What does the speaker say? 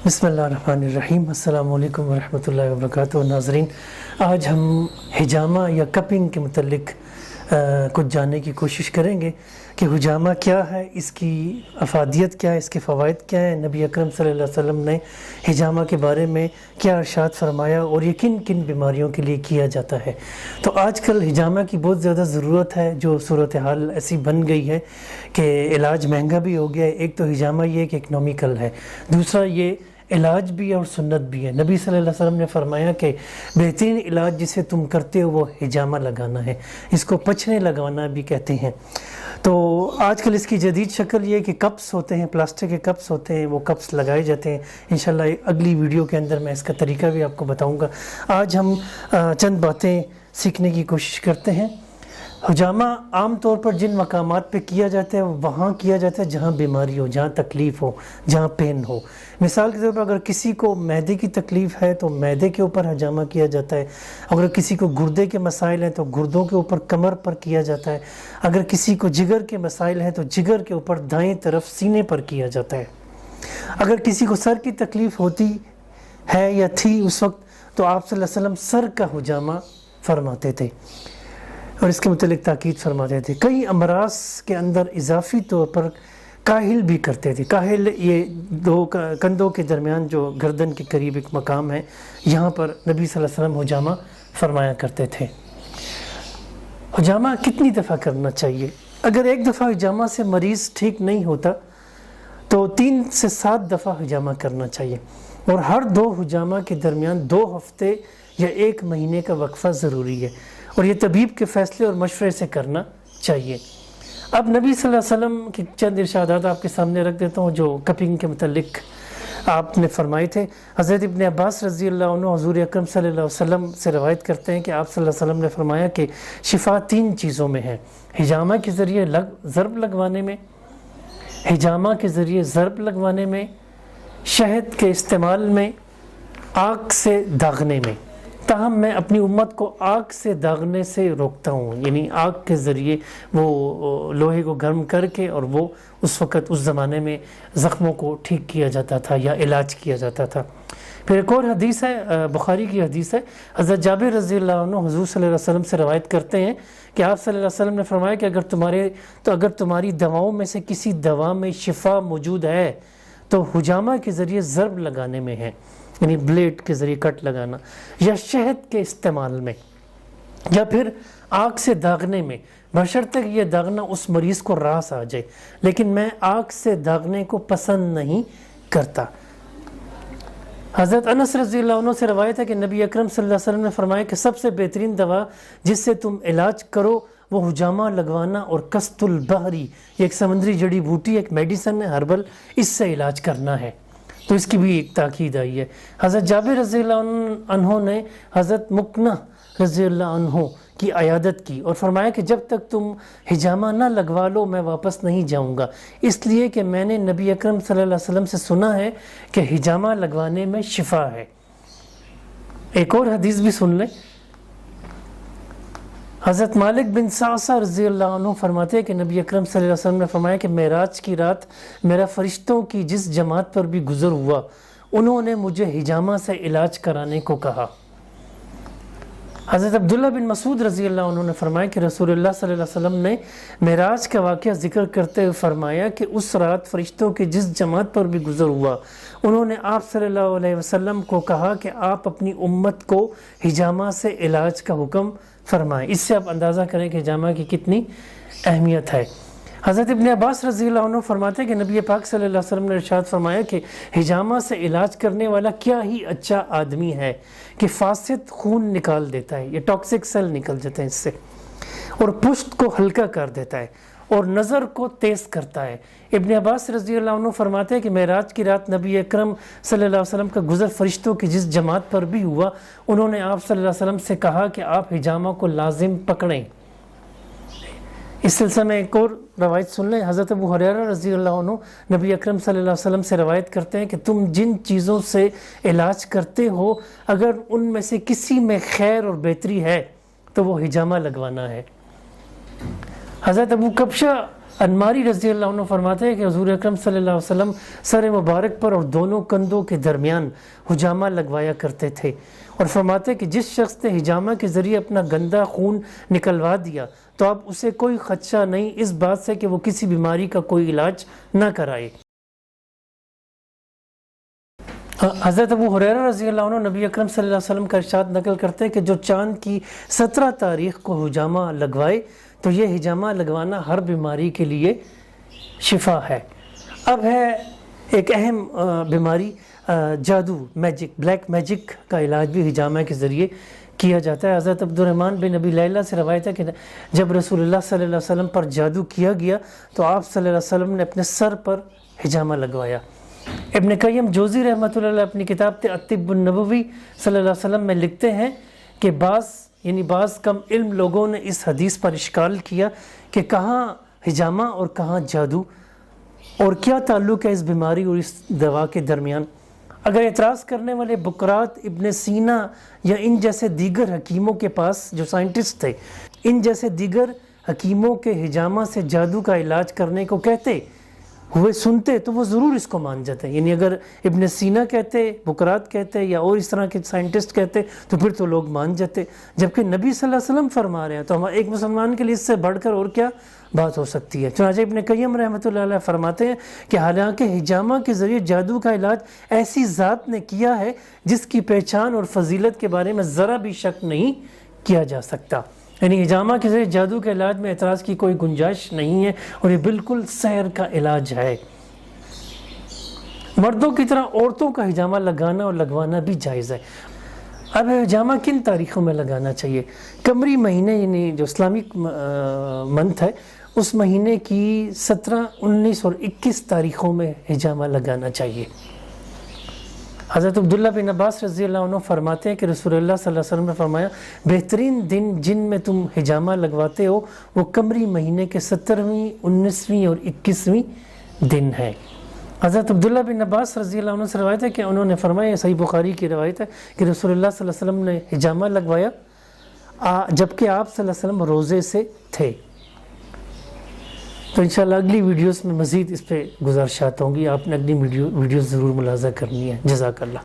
بسم اللہ الرحمن الرحیم۔ السلام علیکم ورحمۃ اللہ وبرکاتہ۔ ناظرین، آج ہم حجامہ یا کپنگ کے متعلق کچھ جاننے کی کوشش کریں گے کہ حجامہ کیا ہے، اس کی افادیت کیا ہے، اس کے فوائد کیا ہیں، نبی اکرم صلی اللہ علیہ وسلم نے حجامہ کے بارے میں کیا ارشاد فرمایا اور یہ کن کن بیماریوں کے لیے کیا جاتا ہے۔ تو آج کل حجامہ کی بہت زیادہ ضرورت ہے، جو صورتحال ایسی بن گئی ہے کہ علاج مہنگا بھی ہو گیا ہے۔ ایک تو حجامہ یہ کہ اکنامیکل ہے، دوسرا یہ علاج بھی ہے اور سنت بھی ہے۔ نبی صلی اللہ علیہ وسلم نے فرمایا کہ بہترین علاج جسے تم کرتے ہو وہ حجامہ لگانا ہے، اس کو پچھنے لگانا بھی کہتے ہیں۔ تو آج کل اس کی جدید شکل یہ ہے کہ کپس ہوتے ہیں، پلاسٹک کے کپس ہوتے ہیں، وہ کپس لگائے جاتے ہیں۔ انشاءاللہ اگلی ویڈیو کے اندر میں اس کا طریقہ بھی آپ کو بتاؤں گا۔ آج ہم چند باتیں سیکھنے کی کوشش کرتے ہیں۔ حجامہ عام طور پر جن مقامات پہ کیا جاتا ہے وہاں کیا جاتا ہے جہاں بیماری ہو، جہاں تکلیف ہو، جہاں پین ہو۔ مثال کے طور پر اگر کسی کو معدے کی تکلیف ہے تو معدے کے اوپر حجامہ کیا جاتا ہے، اگر کسی کو گردے کے مسائل ہیں تو گردوں کے اوپر کمر پر کیا جاتا ہے، اگر کسی کو جگر کے مسائل ہیں تو جگر کے اوپر دائیں طرف سینے پر کیا جاتا ہے۔ اگر کسی کو سر کی تکلیف ہوتی ہے یا تھی اس وقت تو آپ صلی اللہ علیہ وسلم سر کا حجامہ فرماتے تھے اور اس کے متعلق تاکید فرماتے تھے۔ کئی امراض کے اندر اضافی طور پر کاہل بھی کرتے تھے۔ کاہل یہ دو کندھوں کے درمیان جو گردن کے قریب ایک مقام ہے، یہاں پر نبی صلی اللہ علیہ وسلم حجامہ فرمایا کرتے تھے۔ حجامہ کتنی دفعہ کرنا چاہیے؟ اگر ایک دفعہ حجامہ سے مریض ٹھیک نہیں ہوتا تو 3 سے 7 دفعہ حجامہ کرنا چاہیے، اور ہر 2 حجامہ کے درمیان 2 ہفتے یا 1 مہینے کا وقفہ ضروری ہے، اور یہ طبیب کے فیصلے اور مشورے سے کرنا چاہیے۔ اب نبی صلی اللہ علیہ وسلم کی چند ارشادات آپ کے سامنے رکھ دیتا ہوں جو کپنگ کے متعلق آپ نے فرمائے تھے۔ حضرت ابن عباس رضی اللہ عنہ حضور اکرم صلی اللہ علیہ وسلم سے روایت کرتے ہیں کہ آپ صلی اللہ علیہ وسلم نے فرمایا کہ شفا 3 چیزوں میں ہے: حجامہ کے ذریعے ضرب لگوانے میں، حجامہ کے ذریعے ضرب لگوانے میں، شہد کے استعمال میں، آگ سے داغنے میں۔ تاہم میں اپنی امت کو آگ سے داغنے سے روکتا ہوں، یعنی آگ کے ذریعے وہ لوہے کو گرم کر کے اور وہ اس وقت اس زمانے میں زخموں کو ٹھیک کیا جاتا تھا یا علاج کیا جاتا تھا۔ پھر ایک اور حدیث ہے، بخاری کی حدیث ہے، حضرت جابر رضی اللہ عنہ حضور صلی اللہ علیہ وسلم سے روایت کرتے ہیں کہ آپ صلی اللہ علیہ وسلم نے فرمایا کہ اگر تمہاری دواؤں میں سے کسی دوا میں شفا موجود ہے تو حجامہ کے ذریعے ضرب لگانے میں ہے، یعنی بلیڈ کے ذریعے کٹ لگانا، یا شہد کے استعمال میں، یا پھر آگ سے داغنے میں، بشرطے کہ یہ داغنا اس مریض کو راس آ جائے، لیکن میں آگ سے داغنے کو پسند نہیں کرتا۔ حضرت انس رضی اللہ عنہ سے روایت ہے کہ نبی اکرم صلی اللہ علیہ وسلم نے فرمایا کہ سب سے بہترین دوا جس سے تم علاج کرو وہ حجامہ لگوانا اور قسط البحری، یہ ایک سمندری جڑی بوٹی، ایک میڈیسن ہے ہربل، اس سے علاج کرنا ہے۔ تو اس کی بھی ایک تاکید آئی ہے۔ حضرت جابر رضی اللہ عنہ نے حضرت مکنہ رضی اللہ عنہ کی عیادت کی اور فرمایا کہ جب تک تم حجامہ نہ لگوا لو میں واپس نہیں جاؤں گا، اس لیے کہ میں نے نبی اکرم صلی اللہ علیہ وسلم سے سنا ہے کہ حجامہ لگوانے میں شفا ہے۔ ایک اور حدیث بھی سن لیں۔ حضرت مالک بن صعصع رضی اللہ عنہ فرماتے ہیں کہ نبی اکرم صلی اللہ علیہ وسلم نے فرمایا کہ معراج کی رات میرا فرشتوں کی جس جماعت پر بھی گزر ہوا انہوں نے مجھے حجامہ سے علاج کرانے کو کہا۔ حضرت عبداللہ بن مسعود رضی اللہ عنہ نے فرمایا کہ رسول اللہ صلی اللہ علیہ وسلم نے معراج کا واقعہ ذکر کرتے ہوئے فرمایا کہ اس رات فرشتوں کی جس جماعت پر بھی گزر ہوا انہوں نے آپ صلی اللہ علیہ وسلم کو کہا کہ آپ اپنی امت کو حجامہ سے علاج کا حکم فرمائیں۔ اس سے آپ اندازہ کریں کہ حجامہ کی کتنی اہمیت ہے۔ حضرت ابن عباس رضی اللہ عنہ فرماتے ہیں کہ نبی پاک صلی اللہ علیہ وسلم نے ارشاد فرمایا کہ حجامہ سے علاج کرنے والا کیا ہی اچھا آدمی ہے کہ فاسد خون نکال دیتا ہے، یہ ٹاکسک سیل نکل جاتے ہیں اس سے، اور پشت کو ہلکا کر دیتا ہے اور نظر کو تیز کرتا ہے۔ ابن عباس رضی اللہ عنہ فرماتے ہیں کہ معراج کی رات نبی اکرم صلی اللہ علیہ وسلم کا گزر فرشتوں کی جس جماعت پر بھی ہوا انہوں نے آپ صلی اللہ علیہ وسلم سے کہا کہ آپ حجامہ کو لازم پکڑیں۔ اس سلسلے میں ایک اور روایت سن لیں۔ حضرت ابو ہریرہ رضی اللہ عنہ نبی اکرم صلی اللہ علیہ وسلم سے روایت کرتے ہیں کہ تم جن چیزوں سے علاج کرتے ہو اگر ان میں سے کسی میں خیر اور بہتری ہے تو وہ حجامہ لگوانا ہے۔ حضرت ابو کبشہ انماری رضی اللہ عنہ فرماتے ہیں کہ حضور اکرم صلی اللہ علیہ وسلم سر مبارک پر اور دونوں کندھوں کے درمیان حجامہ لگوایا کرتے تھے، اور فرماتے ہیں کہ جس شخص نے حجامہ کے ذریعے اپنا گندا خون نکلوا دیا تو اب اسے کوئی خدشہ نہیں اس بات سے کہ وہ کسی بیماری کا کوئی علاج نہ کرائے۔ حضرت ابو ہریرہ رضی اللہ عنہ نبی اکرم صلی اللہ علیہ وسلم کا ارشاد نقل کرتے ہیں کہ جو چاند کی 17 تاریخ کو حجامہ لگوائے تو یہ حجامہ لگوانا ہر بیماری کے لیے شفا ہے۔ اب ہے ایک اہم بیماری جادو، میجک، بلیک میجک کا علاج بھی حجامہ کے ذریعے کیا جاتا ہے۔ حضرت عبد الرحمن بن ابی لیلہ سے روایت ہے کہ جب رسول اللہ صلی اللہ علیہ وسلم پر جادو کیا گیا تو آپ صلی اللہ علیہ وسلم نے اپنے سر پر حجامہ لگوایا۔ ابن قیم جوزی رحمۃ اللہ علیہ اپنی کتاب الطب النبوی صلی اللہ علیہ وسلم میں لکھتے ہیں کہ بعض کم علم لوگوں نے اس حدیث پر اشکال کیا کہ کہاں حجامہ اور کہاں جادو، اور کیا تعلق ہے اس بیماری اور اس دوا کے درمیان۔ اگر اعتراض کرنے والے بقراط، ابن سینا یا ان جیسے دیگر حکیموں کے پاس جو سائنٹسٹ تھے، ان جیسے دیگر حکیموں کے حجامہ سے جادو کا علاج کرنے کو کہتے ہوئے سنتے تو وہ ضرور اس کو مان جاتے، یعنی اگر ابن سینا کہتے، بقراط کہتے یا اور اس طرح کے سائنٹسٹ کہتے تو پھر تو لوگ مان جاتے، جبکہ نبی صلی اللہ علیہ وسلم فرما رہے ہیں تو ایک مسلمان کے لیے اس سے بڑھ کر اور کیا بات ہو سکتی ہے۔ چنانچہ ابن قیم رحمۃ اللہ علیہ فرماتے ہیں کہ حالانکہ حجامہ کے ذریعے جادو کا علاج ایسی ذات نے کیا ہے جس کی پہچان اور فضیلت کے بارے میں ذرا بھی شک نہیں کیا جا سکتا، یعنی حجامہ کے ذریعے جادو کے علاج میں اعتراض کی کوئی گنجائش نہیں ہے، اور یہ بالکل سحر کا علاج ہے۔ مردوں کی طرح عورتوں کا حجامہ لگانا اور لگوانا بھی جائز ہے۔ اب حجامہ کن تاریخوں میں لگانا چاہیے؟ قمری مہینے یعنی جو اسلامک منتھ ہے اس مہینے کی 17، 19 اور 21 تاریخوں میں حجامہ لگانا چاہیے۔ حضرت عبداللہ بن عباس رضی اللہ عنہ فرماتے ہیں کہ رسول اللہ صلی اللہ علیہ وسلم نے فرمایا بہترین دن جن میں تم حجامہ لگواتے ہو وہ قمری مہینے کے 17ویں، 19ویں اور 21ویں دن ہے۔ حضرت عبداللہ بن عباس رضی اللہ عنہ سے روایت ہے کہ انہوں نے فرمایا، صحیح بخاری کی روایت ہے کہ رسول اللہ صلی اللہ علیہ وسلم نے حجامہ لگوایا جبکہ آپ صلی اللہ علیہ وسلم روزے سے تھے۔ تو انشاءاللہ اگلی ویڈیوز میں مزید اس پہ گزارشات ہوں گی، آپ نے اگلی ویڈیوز ضرور ملاحظہ کرنی ہے۔ جزاک اللہ۔